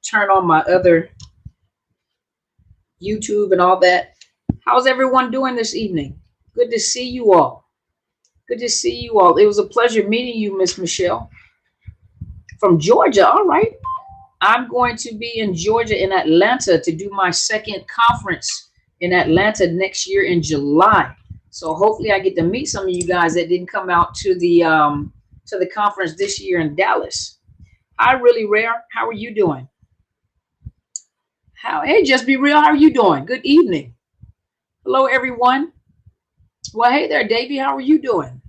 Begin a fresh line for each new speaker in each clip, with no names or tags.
turn on my other YouTube and all that. How's everyone doing this evening? Good to see you all. Good to see you all. It was a pleasure meeting you, Miss Michelle, from Georgia. All right. I'm going to be in Georgia, in Atlanta, to do my second conference in Atlanta next year in July. So hopefully I get to meet some of you guys that didn't come out to the conference this year in Dallas. Hi, Really Rare. How are you doing? Hey, Just Be Real. How are you doing? Good evening. Hello, everyone. Well, hey there, Davey. How are you doing?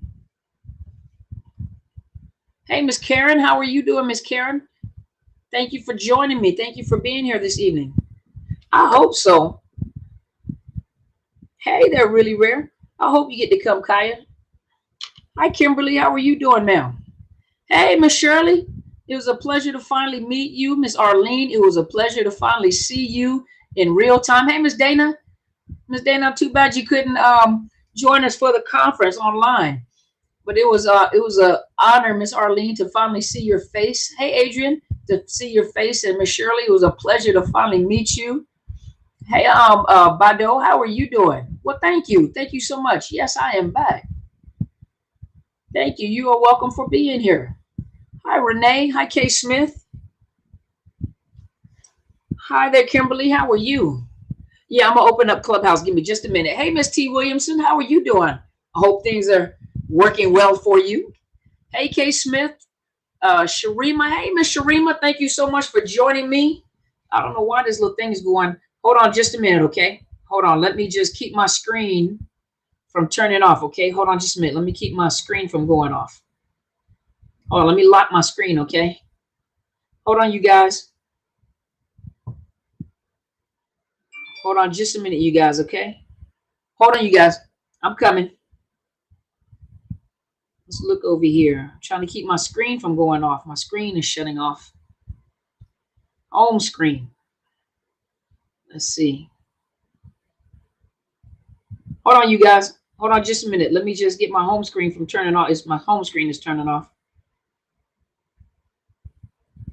Hey, Miss Karen. How are you doing, Miss Karen? Thank you for joining me. Thank you for being here this evening. I hope so. Hey there, Really Rare. I hope you get to come, Kaya. Hi, Kimberly. How are you doing, ma'am? Hey, Miss Shirley. It was a pleasure to finally meet you. Miss Arlene, it was a pleasure to finally see you in real time. Hey, Miss Dana. Miss Dana, too bad you couldn't join us for the conference online. But it was an honor, Miss Arlene, to finally see your face. Hey, Adrian, to see your face. And Miss Shirley, it was a pleasure to finally meet you. Hey, Bado, how are you doing? Well, thank you. Thank you so much. Yes, I am back. Thank you. You are welcome for being here. Hi, Renee. Hi, Kay Smith. Hi there, Kimberly. How are you? Yeah, I'm going to open up Clubhouse. Give me just a minute. Hey, Miss T. Williamson. How are you doing? I hope things are working well for you. Hey, Kay Smith. Sharima. Hey, Miss Sharima. Thank you so much for joining me. I don't know why this little thing is going. Hold on just a minute, okay? Hold on. Let me just keep my screen from turning off, okay? Hold on just a minute. Let me keep my screen from going off. Hold on, let me lock my screen, okay? Hold on, you guys. Hold on just a minute, you guys, okay? Hold on, you guys. I'm coming. Let's look over here. I'm trying to keep my screen from going off. My screen is shutting off. Home screen. Let's see. Hold on, you guys. Hold on just a minute. Let me just get my home screen from turning off. My home screen is turning off.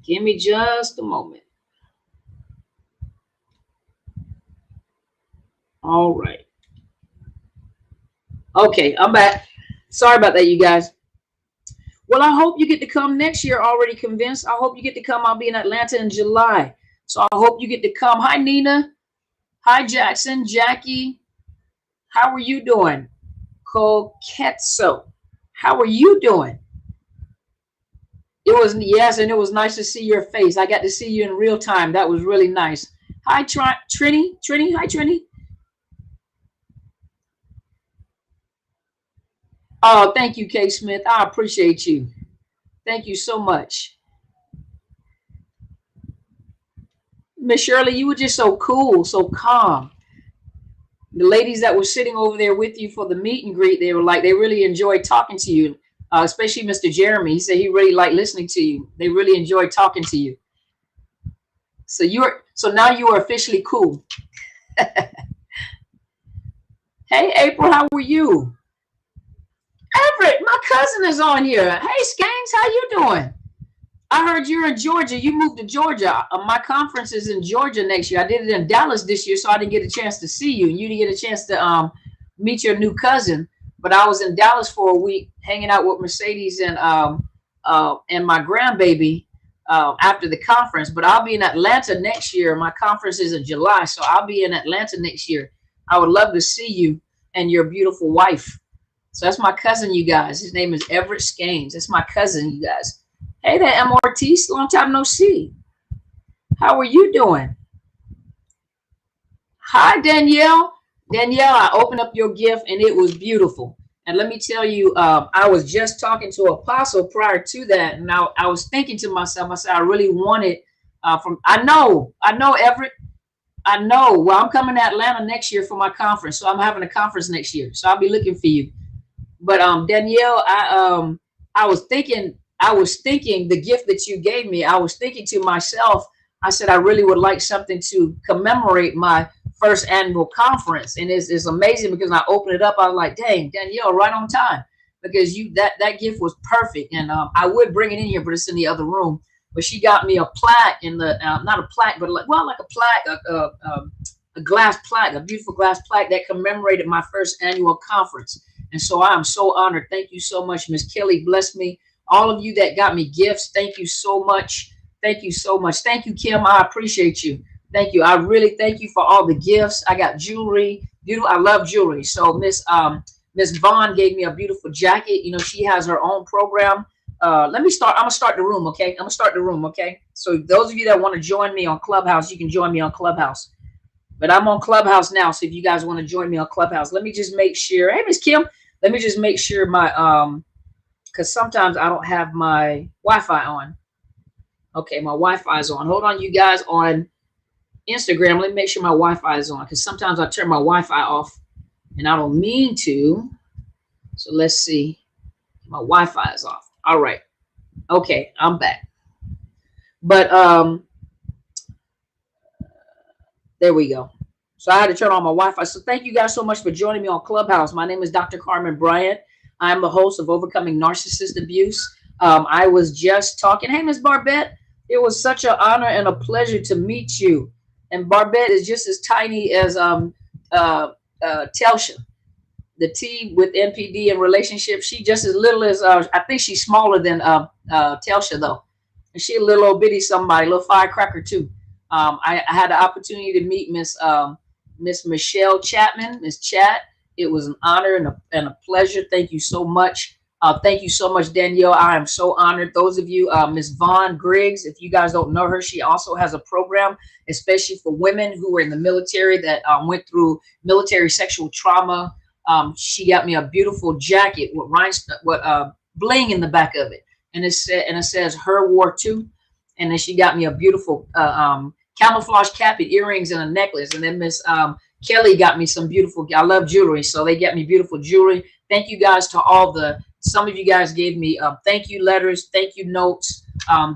Give me just a moment. All right. Okay, I'm back. Sorry about that, you guys. Well, I hope you get to come next year. Already convinced. I hope you get to come. I'll be in Atlanta in July. So I hope you get to come. Hi, Nina. Hi, Jackson. Jackie. How are you doing? Koketso. How are you doing? It was, yes, and it was nice to see your face. I got to see you in real time. That was really nice. Hi, Trini. Trini. Hi, Trini. Oh, thank you, Kay Smith. I appreciate you. Thank you so much. Miss Shirley, you were just so cool, so calm. The ladies that were sitting over there with you for the meet and greet, they were like, they really enjoyed talking to you. Especially Mr. Jeremy. He said he really liked listening to you. They really enjoyed talking to you. So now you are officially cool. Hey, April, how are you? Everett, my cousin is on here. Hey, Skanks, how you doing? I heard you're in Georgia. You moved to Georgia. My conference is in Georgia next year. I did it in Dallas this year, so I didn't get a chance to see you. You didn't get a chance to meet your new cousin. But I was in Dallas for a week, hanging out with Mercedes and my grandbaby after the conference. But I'll be in Atlanta next year. My conference is in July, so I'll be in Atlanta next year. I would love to see you and your beautiful wife. So that's my cousin, you guys. His name is Everett Skanes. That's my cousin, you guys. Hey there, M. Ortiz. Long time no see. How are you doing? Hi, Danielle. Danielle, I opened up your gift and it was beautiful. And let me tell you, I was just talking to Apostle prior to that. And I was thinking to myself, I said, I really wanted I know, Everett. I know. Well, I'm coming to Atlanta next year for my conference. So I'm having a conference next year. So I'll be looking for you. But Danielle, I was thinking the gift that you gave me, I was thinking to myself, I said, I really would like something to commemorate my first annual conference. And it's amazing because when I opened it up, I was like, dang, Danielle, right on time, because that gift was perfect. And I would bring it in here, but it's in the other room. but she got me a plaque in the, not a plaque, but like a plaque, a glass plaque, a beautiful glass plaque that commemorated my first annual conference. And so I am so honored. Thank you so much, Miss Kelly. Bless me. All of you that got me gifts, thank you so much. Thank you so much. Thank you, Kim. I appreciate you. Thank you. I really thank you for all the gifts. I got jewelry. I love jewelry. So Miss Vaughn gave me a beautiful jacket. You know, she has her own program. Let me start. I'm gonna start the room, okay? I'm gonna start the room, okay? So those of you that want to join me on Clubhouse, you can join me on Clubhouse. But I'm on Clubhouse now, so if you guys want to join me on Clubhouse, let me just make sure. Hey, Miss Kim, let me just make sure my because sometimes I don't have my Wi-Fi on. Okay, my Wi-Fi is on. Hold on, you guys on Instagram. Let me make sure my Wi-Fi is on, because sometimes I turn my Wi-Fi off and I don't mean to. So let's see. My Wi-Fi is off. All right. Okay, I'm back. But there we go. So I had to turn on my Wi-Fi. So thank you guys so much for joining me on Clubhouse. My name is Dr. Carmen Bryant. I'm the host of Overcoming Narcissist Abuse. I was just talking. Hey, Miss Barbette, it was such an honor and a pleasure to meet you. And Barbette is just as tiny as Telsha. The T with NPD and relationship, she just as little as I think she's smaller than Telsha though, and she a little old bitty somebody, little firecracker too. I had the opportunity to meet Miss Michelle Chapman, Miss Chat. It was an honor and a pleasure. Thank you so much. Thank you so much, Danielle. I am so honored. Those of you, Miss Vaughn Griggs, if you guys don't know her, she also has a program, especially for women who were in the military that went through military sexual trauma. She got me a beautiful jacket with bling in the back of it, and it says her war too. And then she got me a beautiful camouflage cap and earrings and a necklace. And then Miss Kelly got me some beautiful. I love jewelry, so they got me beautiful jewelry. Thank you guys to some of you guys gave me thank you letters, thank you notes.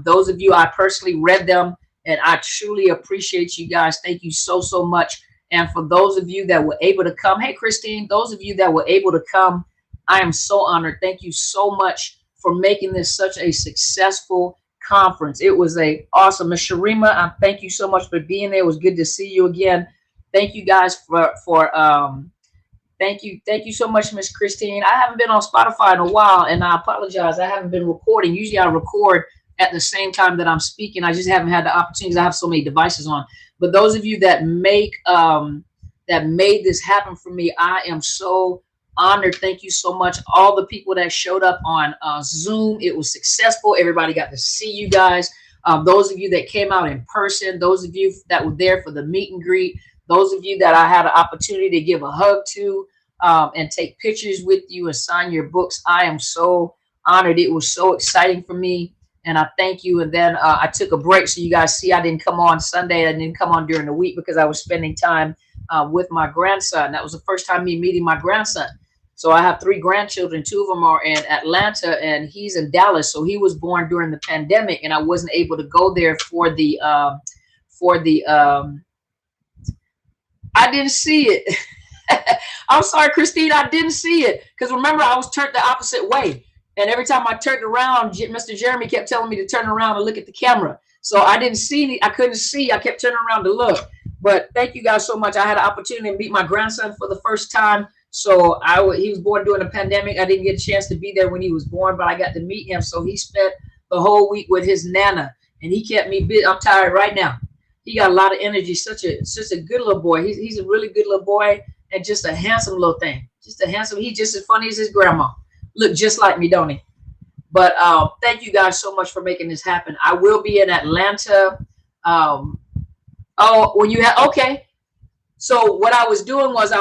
Those of you, I personally read them, and I truly appreciate you guys. Thank you so much. And for those of you that were able to come, hey, Christine, those of you that were able to come, I am so honored. Thank you so much for making this such a successful conference. It was awesome. Ms. Sharima, thank you so much for being there. It was good to see you again. Thank you guys thank you so much, Miss Christine. I haven't been on Spotify in a while, and I apologize. I haven't been recording. Usually I record at the same time that I'm speaking. I just haven't had the opportunities. I have so many devices on. But those of you that made this happen for me, I am so honored. Thank you so much. All the people that showed up on Zoom, it was successful. Everybody got to see you guys. Those of you that came out in person, those of you that were there for the meet and greet, those of you that I had an opportunity to give a hug to and take pictures with you and sign your books, I am so honored. It was so exciting for me. And I thank you. And then I took a break. So you guys see, I didn't come on Sunday. I didn't come on during the week because I was spending time with my grandson. That was the first time me meeting my grandson. So I have 3 grandchildren. 2 of them are in Atlanta and he's in Dallas. So he was born during the pandemic and I wasn't able to go there for the I didn't see it. I'm sorry, Christine, I didn't see it. Because remember, I was turned the opposite way. And every time I turned around, Mr. Jeremy kept telling me to turn around and look at the camera. So I didn't see I couldn't see. I kept turning around to look. But thank you guys so much. I had an opportunity to meet my grandson for the first time. So he was born during the pandemic. I didn't get a chance to be there when he was born, but I got to meet him. So he spent the whole week with his nana. And he kept me busy. I'm tired right now. He got a lot of energy. Such a good little boy. He's a really good little boy and just a handsome little thing. Just a handsome. He's just as funny as his grandma. Look just like me, don't he? But thank you guys so much for making this happen. I will be in Atlanta. Okay. So what I was doing was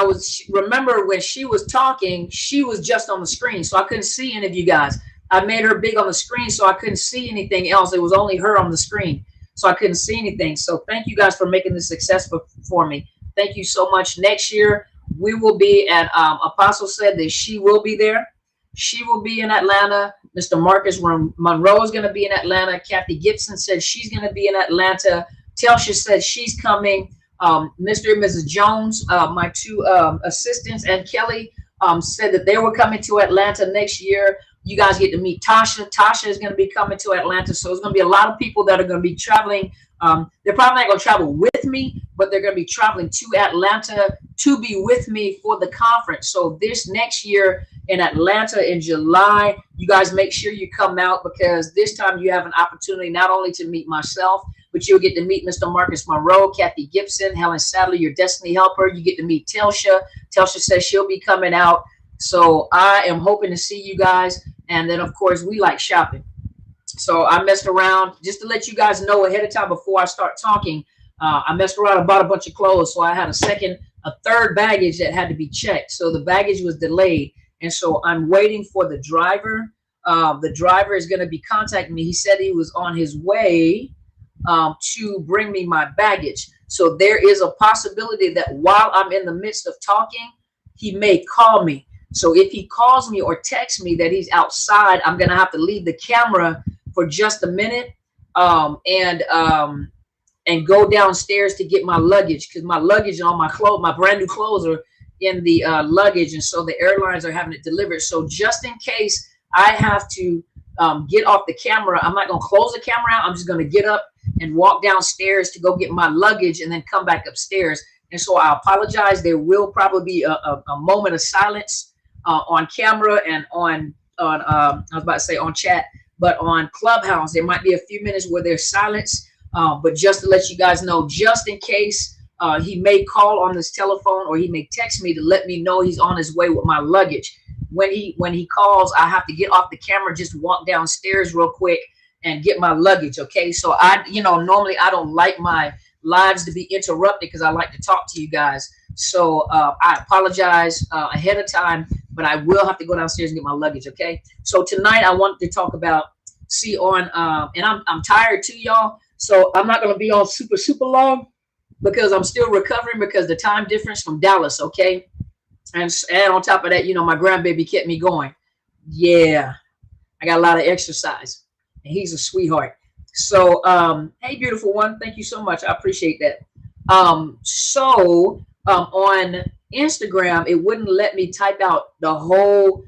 remember when she was talking, she was just on the screen. So I couldn't see any of you guys. I made her big on the screen so I couldn't see anything else. It was only her on the screen. So I couldn't see anything. So thank you guys for making this successful for me. Thank you so much. Next year, we will be at, Apostle said that she will be there. She will be in Atlanta. Mr. Marcus Monroe is going to be in Atlanta. Kathy Gibson said she's going to be in Atlanta. Telsha said she's coming. Mr. and Mrs. Jones, my 2 assistants, and Kelly said that they were coming to Atlanta next year. You guys get to meet Tasha. Tasha is going to be coming to Atlanta. So it's going to be a lot of people that are going to be traveling. They're probably not going to travel with me, but they're going to be traveling to Atlanta to be with me for the conference. So this next year in Atlanta in July, you guys make sure you come out, because this time you have an opportunity not only to meet myself, but you'll get to meet Mr. Marcus Monroe, Kathy Gibson, Helen Sadler, your Destiny Helper. You get to meet Telsha. Telsha says she'll be coming out. So I am hoping to see you guys. And then, of course, we like shopping. So I messed around, just to let you guys know ahead of time before I start talking. I messed around and bought a bunch of clothes. So I had a third baggage that had to be checked. So the baggage was delayed. And so I'm waiting for the driver. The driver is going to be contacting me. He said he was on his way to bring me my baggage. So there is a possibility that while I'm in the midst of talking, he may call me. So if he calls me or texts me that he's outside, I'm going to have to leave the camera for just a minute and go downstairs to get my luggage, because my luggage and all my clothes, my brand new clothes are in the luggage. And so the airlines are having it delivered. So just in case I have to get off the camera, I'm not going to close the camera out. I'm just going to get up and walk downstairs to go get my luggage and then come back upstairs. And so I apologize. There will probably be a moment of silence on camera and on I was about to say on chat, but on Clubhouse, there might be a few minutes where there's silence. But just to let you guys know, just in case he may call on this telephone or he may text me to let me know he's on his way with my luggage. When he calls, I have to get off the camera, just walk downstairs real quick and get my luggage. Okay. So normally I don't like my lives to be interrupted because I like to talk to you guys. So I apologize ahead of time, but I will have to go downstairs and get my luggage. Okay. So tonight I wanted to talk about, and I'm tired too, y'all. So I'm not going to be on super long because I'm still recovering because the time difference from Dallas. Okay. And on top of that, my grandbaby kept me going. Yeah. I got a lot of exercise and he's a sweetheart. So, hey, beautiful one. Thank you so much. I appreciate that. On Instagram, it wouldn't let me type out the whole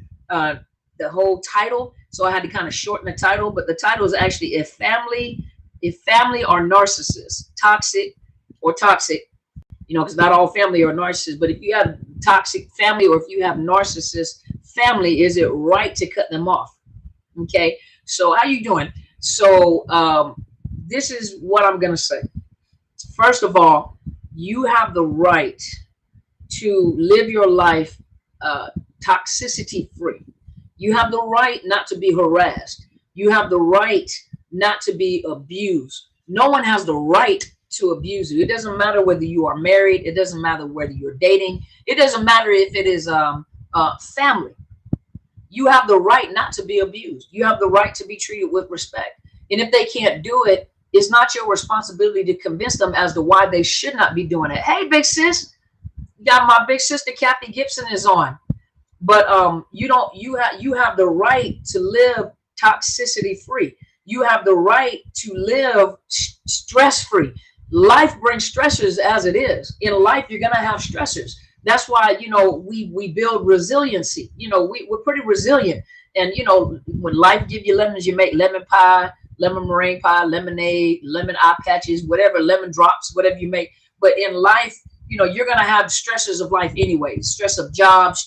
title. So I had to kind of shorten the title, but the title is actually if family are narcissists, toxic, because not all family are narcissists, but if you have toxic family or if you have narcissist family, is it right to cut them off? Okay. So how you doing? So this is what I'm going to say. First of all, you have the right to live your life toxicity free. You have the right not to be harassed. You have the right not to be abused. No one has the right to abuse you. It doesn't matter whether you are married. It doesn't matter whether you're dating. It doesn't matter if it is family. You have the right not to be abused. You have the right to be treated with respect. And if they can't do it, it's not your responsibility to convince them as to why they should not be doing it. Hey, big sis, got my big sister Kathy Gibson is on. But you have the right to live toxicity free. You have the right to live stress free. Life brings stressors as it is. In life, you're gonna have stressors. That's why, we build resiliency. We're pretty resilient. And, when life gives you lemons, you make lemon pie, lemon meringue pie, lemonade, lemon eye patches, whatever, lemon drops, whatever you make. But in life, you're going to have stressors of life anyway, stress of jobs,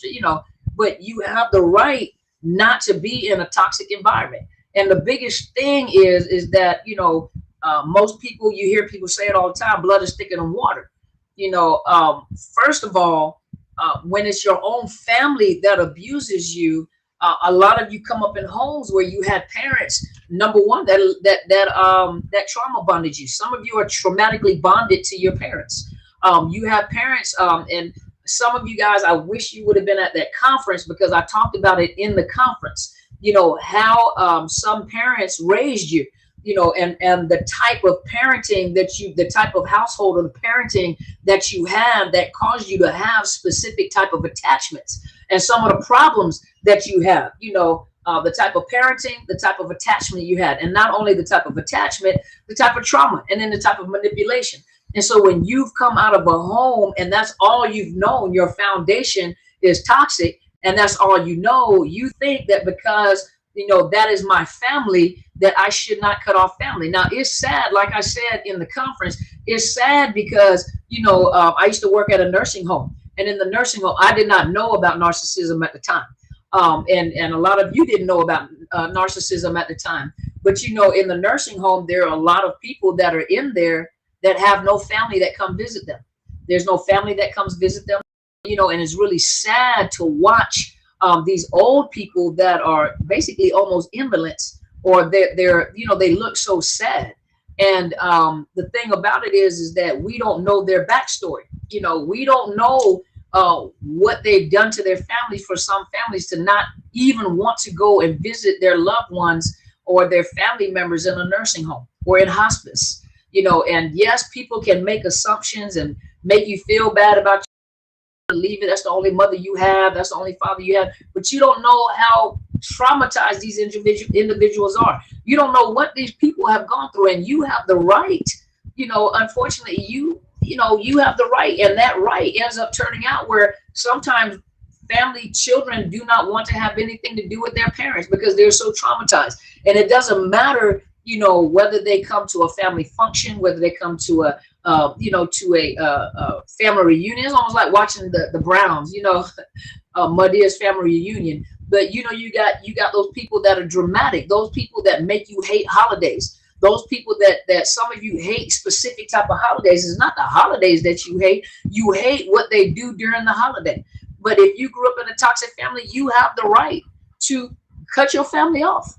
but you have the right not to be in a toxic environment. And the biggest thing is that, most people, you hear people say it all the time, blood is thicker than water. First of all, when it's your own family that abuses you, a lot of you come up in homes where you had parents, number one, that trauma bonded you. Some of you are traumatically bonded to your parents. You have parents, and some of you guys, I wish you would have been at that conference because I talked about it in the conference. How some parents raised you. And the type of parenting the type of household or the parenting that you have that caused you to have specific type of attachments and some of the problems that you have, the type of parenting, the type of attachment you had, and not only the type of attachment, the type of trauma, and then the type of manipulation. And so when you've come out of a home and that's all you've known, your foundation is toxic, and that's all you know, you think that because that is my family, that I should not cut off family. Now, it's sad, like I said in the conference, it's sad because, I used to work at a nursing home. And in the nursing home, I did not know about narcissism at the time. And a lot of you didn't know about narcissism at the time. But, in the nursing home, there are a lot of people that are in there that have no family that come visit them. There's no family that comes visit them, and it's really sad to watch these old people that are basically almost invalids, or they're they look so sad. And the thing about it is that we don't know their backstory. We don't know what they've done to their families, for some families to not even want to go and visit their loved ones or their family members in a nursing home or in hospice. And yes, people can make assumptions and make you feel bad about leave it. That's the only mother you have. That's the only father you have. But you don't know how traumatized these individuals are. You don't know what these people have gone through, and you have the right. Unfortunately, you have the right, and that right ends up turning out where sometimes children do not want to have anything to do with their parents because they're so traumatized. And it doesn't matter, whether they come to a family function, whether they come to a family reunion. It's almost like watching the Browns, Madia's family reunion. But you got those people that are dramatic, those people that make you hate holidays, those people that some of you hate specific type of holidays. It's not the holidays that you hate what they do during the holiday. But if you grew up in a toxic family, you have the right to cut your family off.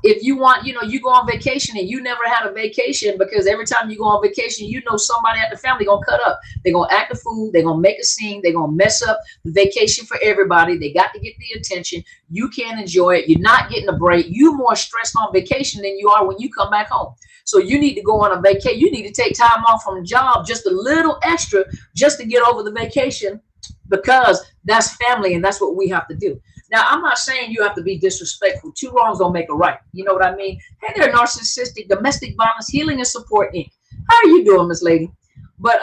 If you want, you go on vacation and you never had a vacation, because every time you go on vacation, somebody at the family gonna cut up. They're gonna act a fool. They're gonna make a scene. They're gonna mess up the vacation for everybody. They got to get the attention. You can't enjoy it. You're not getting a break. You're more stressed on vacation than you are when you come back home. So you need to go on a vacation. You need to take time off from the job, just a little extra, just to get over the vacation, because that's family and that's what we have to do. Now, I'm not saying you have to be disrespectful. Two wrongs don't make a right. You know what I mean? Hey there, Narcissistic Domestic Violence Healing and Support Inc. How are you doing, Miss Lady? But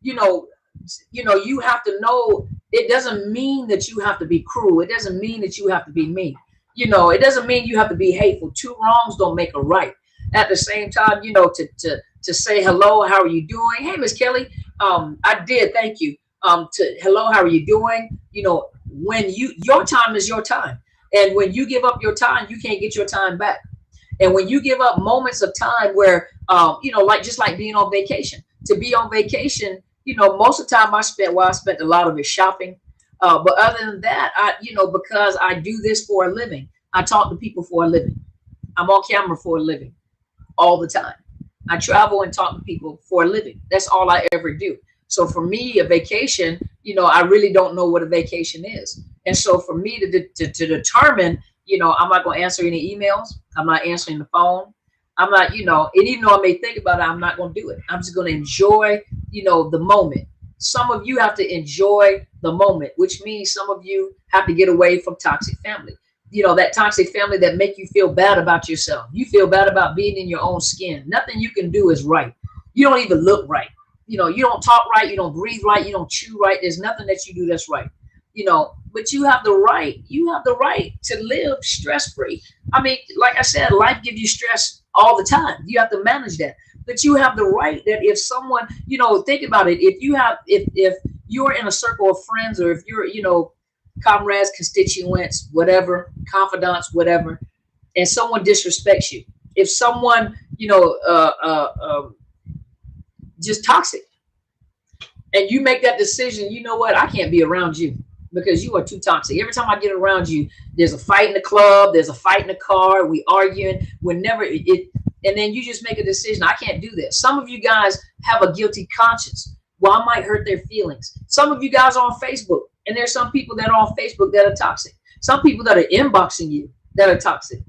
you have to know, it doesn't mean that you have to be cruel. It doesn't mean that you have to be mean. It doesn't mean you have to be hateful. Two wrongs don't make a right. At the same time, to say hello, how are you doing? Hey, Miss Kelly, I did, thank you. To hello, how are you doing? When your time is your time, and when you give up your time, you can't get your time back. And when you give up moments of time where just like being on vacation, to be on vacation, most of the time I spent a lot of it shopping, but other than that, because I do this for a living, I talk to people for a living, I'm on camera for a living all the time, I travel and talk to people for a living. That's all I ever do. So for me, a vacation, I really don't know what a vacation is. And so for me to determine, I'm not going to answer any emails. I'm not answering the phone. I'm not, and even though I may think about it, I'm not going to do it. I'm just going to enjoy, the moment. Some of you have to enjoy the moment, which means some of you have to get away from toxic family. That toxic family that make you feel bad about yourself. You feel bad about being in your own skin. Nothing you can do is right. You don't even look right. You don't talk right. You don't breathe right. You don't chew right. There's nothing that you do that's right. But you have the right. You have the right to live stress-free. I mean, like I said, life gives you stress all the time. You have to manage that. But you have the right that if someone, think about it. If you're in a circle of friends, or if you're, comrades, constituents, whatever, confidants, whatever, and someone disrespects you, if someone, just toxic, and you make that decision, you know what, I can't be around you because you are too toxic. Every time I get around you, there's a fight in the club, there's a fight in the car, we arguing, whenever it, and then you just make a decision, I can't do this. Some of you guys have a guilty conscience. Well, I might hurt their feelings. Some of you guys are on Facebook, and there's some people that are on Facebook that are toxic. Some people that are inboxing you that are toxic.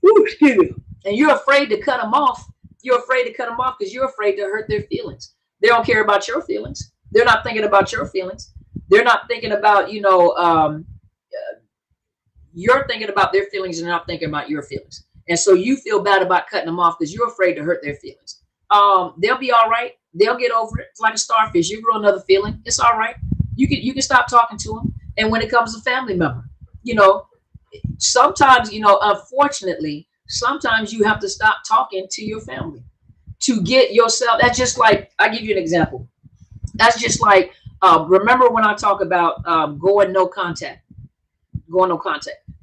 Ooh, excuse me. And you're afraid to cut them off. You're afraid to cut them off because you're afraid to hurt their feelings. They don't care about your feelings. They're not thinking about your feelings. They're not thinking about, you're thinking about their feelings and they're not thinking about your feelings. And so you feel bad about cutting them off because you're afraid to hurt their feelings. They'll be all right. They'll get over it. It's like a starfish. You grow another feeling. It's all right. You can stop talking to them. And when it comes to family member, sometimes, unfortunately, sometimes you have to stop talking to your family to get yourself. That's just like, I give you an example. That's just like, remember when I talk about going no contact.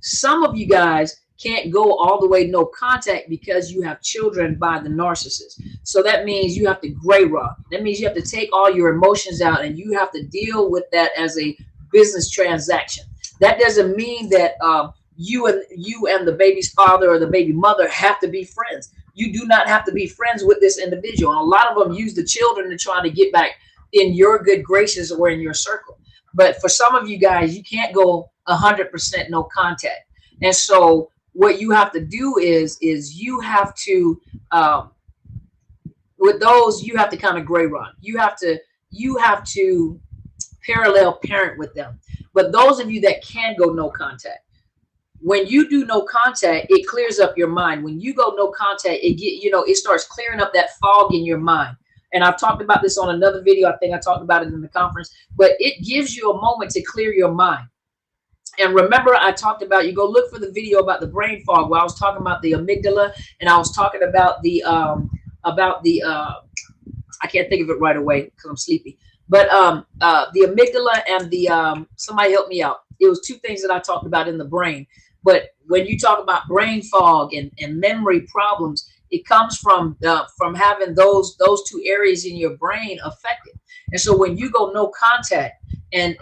Some of you guys can't go all the way no contact because you have children by the narcissist. So that means you have to gray rock. That means you have to take all your emotions out and you have to deal with that as a business transaction. That doesn't mean that you and the baby's father or the baby mother have to be friends. You do not have to be friends with this individual. And a lot of them use the children to try to get back in your good graces or in your circle. But for some of you guys, you can't go 100% no contact. And so what you have to do is you have to, with those, you have to kind of gray run. You have to parallel parent with them. But those of you that can go no contact, when you do no contact, it clears up your mind. When you go no contact, it starts clearing up that fog in your mind. And I've talked about this on another video. I think I talked about it in the conference, but it gives you a moment to clear your mind. And remember, I talked about, you go look for the video about the brain fog where I was talking about the amygdala, and I was talking about the I can't think of it right away because I'm sleepy. But the amygdala and the somebody help me out. It was two things that I talked about in the brain. But when you talk about brain fog and memory problems, it comes from having those two areas in your brain affected. And so when you go no contact and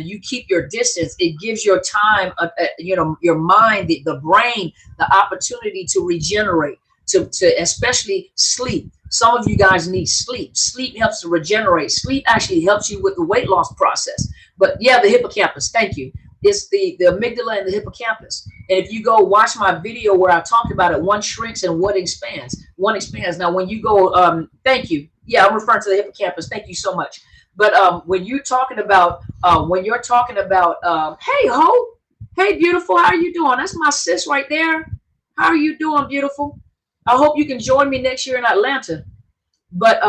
you keep your distance, it gives your time, your mind, the brain, the opportunity to regenerate, to especially sleep. Some of you guys need sleep. Sleep helps to regenerate. Sleep actually helps you with the weight loss process. But yeah, the hippocampus, thank you. It's the amygdala and the hippocampus. And if you go watch my video where I talked about it, one shrinks and one expands. One expands. Now, when you go, thank you. Yeah, I'm referring to the hippocampus. Thank you so much. But when you're talking about, hey, Ho, hey, beautiful, how are you doing? That's my sis right there. How are you doing, beautiful? I hope you can join me next year in Atlanta. But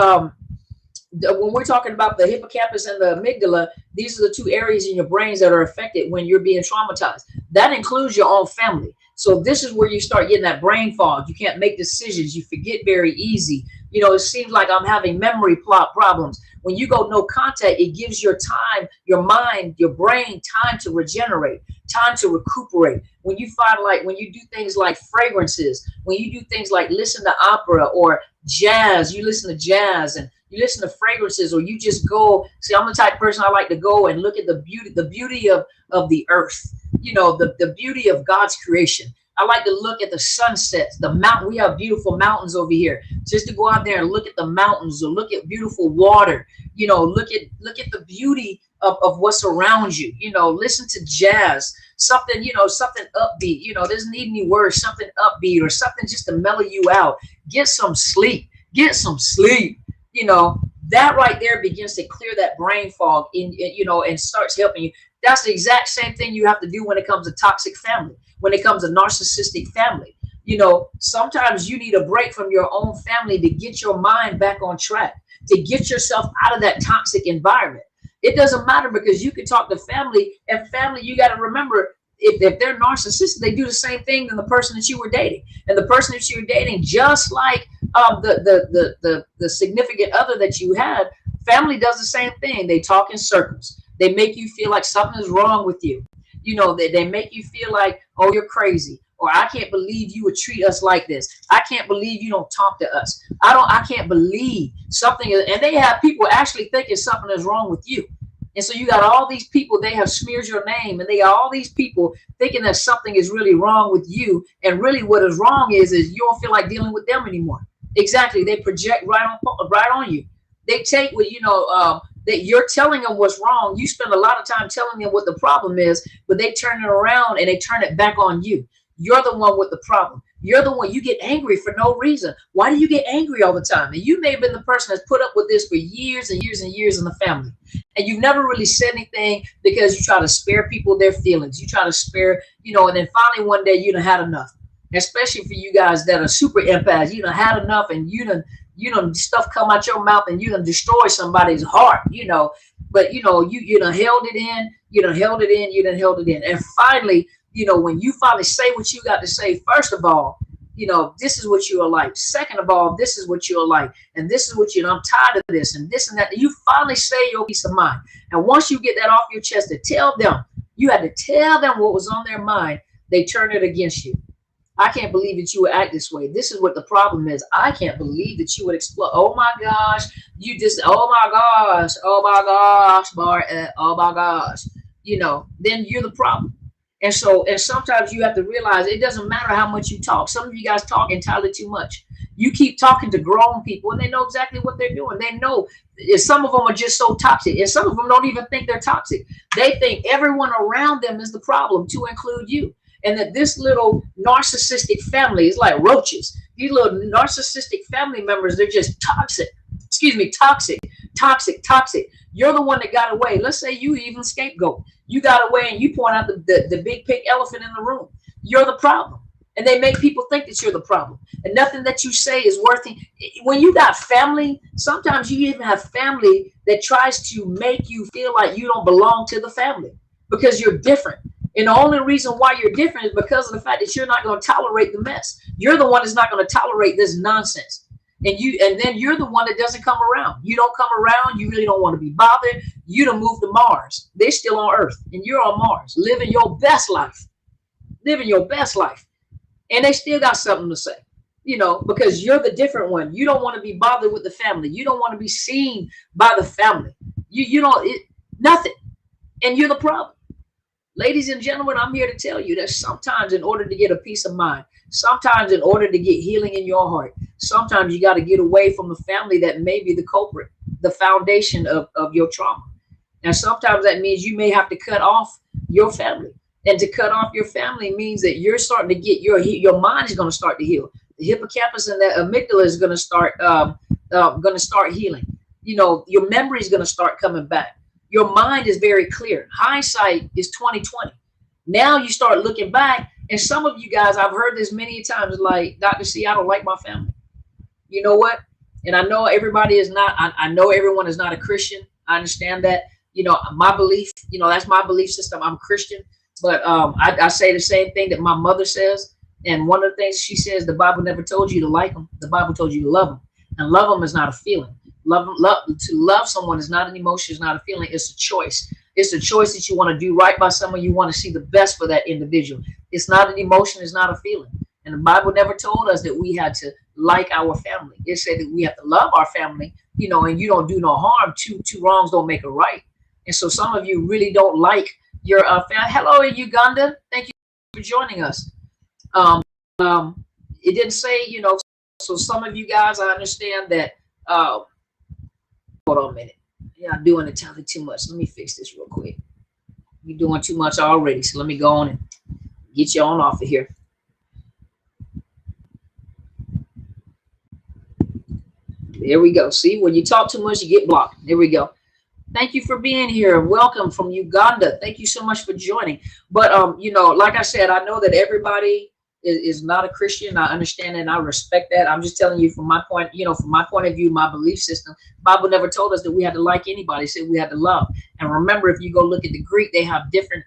when we're talking about the hippocampus and the amygdala, these are the two areas in your brains that are affected when you're being traumatized. That includes your own family. So this is where you start getting that brain fog. You can't make decisions. You forget very easy. It seems like I'm having memory problems. When you go no contact, it gives your time, your mind, your brain time to regenerate, time to recuperate. When you find, like, when you do things like fragrances, when you do things like listen to opera or jazz, you listen to jazz and you listen to fragrances, or you just go, see, I'm the type of person I like to go and look at the beauty of the earth, the beauty of God's creation. I like to look at the sunsets, the mountain. We have beautiful mountains over here. Just to go out there and look at the mountains or look at beautiful water, look at the beauty of what's around you, listen to jazz, something, something upbeat, doesn't need any words, something upbeat or something just to mellow you out. Get some sleep. That right there begins to clear that brain fog and starts helping you. That's the exact same thing you have to do when it comes to toxic family, when it comes to narcissistic family. Sometimes you need a break from your own family to get your mind back on track, to get yourself out of that toxic environment. It doesn't matter, because you can talk to family, and family, you got to remember, if they're narcissistic, they do the same thing than the person that you were dating. And the person that you were dating, just like the significant other that you had, family does the same thing. They talk in circles. They make you feel like something is wrong with you. They make you feel like, oh, you're crazy, or I can't believe you would treat us like this. I can't believe you don't talk to us. I can't believe something. And they have people actually thinking something is wrong with you. And so you got all these people, they have smeared your name, and they got all these people thinking that something is really wrong with you. And really what is wrong is you don't feel like dealing with them anymore. Exactly. They project right on you. They take what, that you're telling them what's wrong. You spend a lot of time telling them what the problem is, but they turn it around and they turn it back on you. You're the one with the problem. You're the one, you get angry for no reason. Why do you get angry all the time? And you may have been the person that's put up with this for years and years and years in the family. And you've never really said anything because you try to spare people their feelings. You try to spare, and then finally one day you done had enough. Especially for you guys that are super empaths, you done had enough, and you done stuff come out your mouth and you done destroy somebody's heart, But you done held it in, you done held it in. And finally, You know, when you finally say what you got to say, first of all, you know, this is what you are like. Second of all, this is what you are like. And this is what you know, I'm tired of this and this and that. You finally say your peace of mind. And once you get that off your chest to tell them, you had to tell them what was on their mind, they turn it against you. I can't believe that you would act this way. This is what the problem is. I can't believe that you would explode. Oh my gosh. You just, oh my gosh. Oh my gosh, Bart. Oh my gosh. You know, then you're the problem. And so, and sometimes you have to realize it doesn't matter how much you talk. Some of you guys talk entirely too much. You keep talking to grown people and they know exactly what they're doing. They know. Some of them are just so toxic, and some of them don't even think they're toxic. They think everyone around them is the problem, to include you. And that this little narcissistic family is like roaches. These little narcissistic family members, they're just toxic. Excuse me, toxic, toxic, toxic. You're the one that got away. Let's say you even scapegoat. You got away and you point out the big pink elephant in the room. You're the problem. And they make people think that you're the problem. And nothing that you say is worth it. When you got family, sometimes you even have family that tries to make you feel like you don't belong to the family because you're different. And the only reason why you're different is because of the fact that you're not going to tolerate the mess. You're the one that's not going to tolerate this nonsense. And then you're the one that doesn't come around. You don't come around. You really don't want to be bothered. You don't move to Mars. They're still on Earth and you're on Mars, living your best life, living your best life. And they still got something to say, you know, because you're the different one. You don't want to be bothered with the family. You don't want to be seen by the family. You don't, nothing. And you're the problem. Ladies and gentlemen, I'm here to tell you that sometimes in order to get a peace of mind, sometimes in order to get healing in your heart, sometimes you got to get away from the family that may be the culprit, the foundation of your trauma. And sometimes that means you may have to cut off your family. And to cut off your family means that you're starting to get your mind is going to start to heal. The hippocampus and the amygdala is going to start healing. You know, your memory is going to start coming back. Your mind is very clear. Hindsight is 20/20. Now you start looking back, and some of you guys, I've heard this many times, like, Dr. C, I don't like my family. You know what? And I know everybody is not. I know everyone is not a Christian. I understand that. You know, my belief. You know, that's my belief system. I'm Christian. But I say the same thing that my mother says. And one of the things she says, the Bible never told you to like them. The Bible told you to love them. And love them is not a feeling. To love someone is not an emotion, it's not a feeling. It's a choice. It's a choice that you want to do right by someone. You want to see the best for that individual. It's not an emotion. It's not a feeling. And the Bible never told us that we had to like our family. It said that we have to love our family, you know, and you don't do no harm. Two wrongs don't make a right. And so some of you really don't like your family. Hello in Uganda. Thank you for joining us. It didn't say, you know, so some of you guys, I understand that. Hold on a minute. Yeah, I'm doing entirely too much. Let me fix this real quick. You're doing too much already. So let me go on and get you on off of here. There we go. See, when you talk too much, you get blocked. There we go. Thank you for being here. Welcome from Uganda. Thank you so much for joining. But, you know, like I said, I know that everybody is not a Christian. I understand and I respect that. I'm just telling you from my point, you know, from my point of view, my belief system, Bible never told us that we had to like anybody. It said we had to love. And remember, if you go look at the Greek, they have different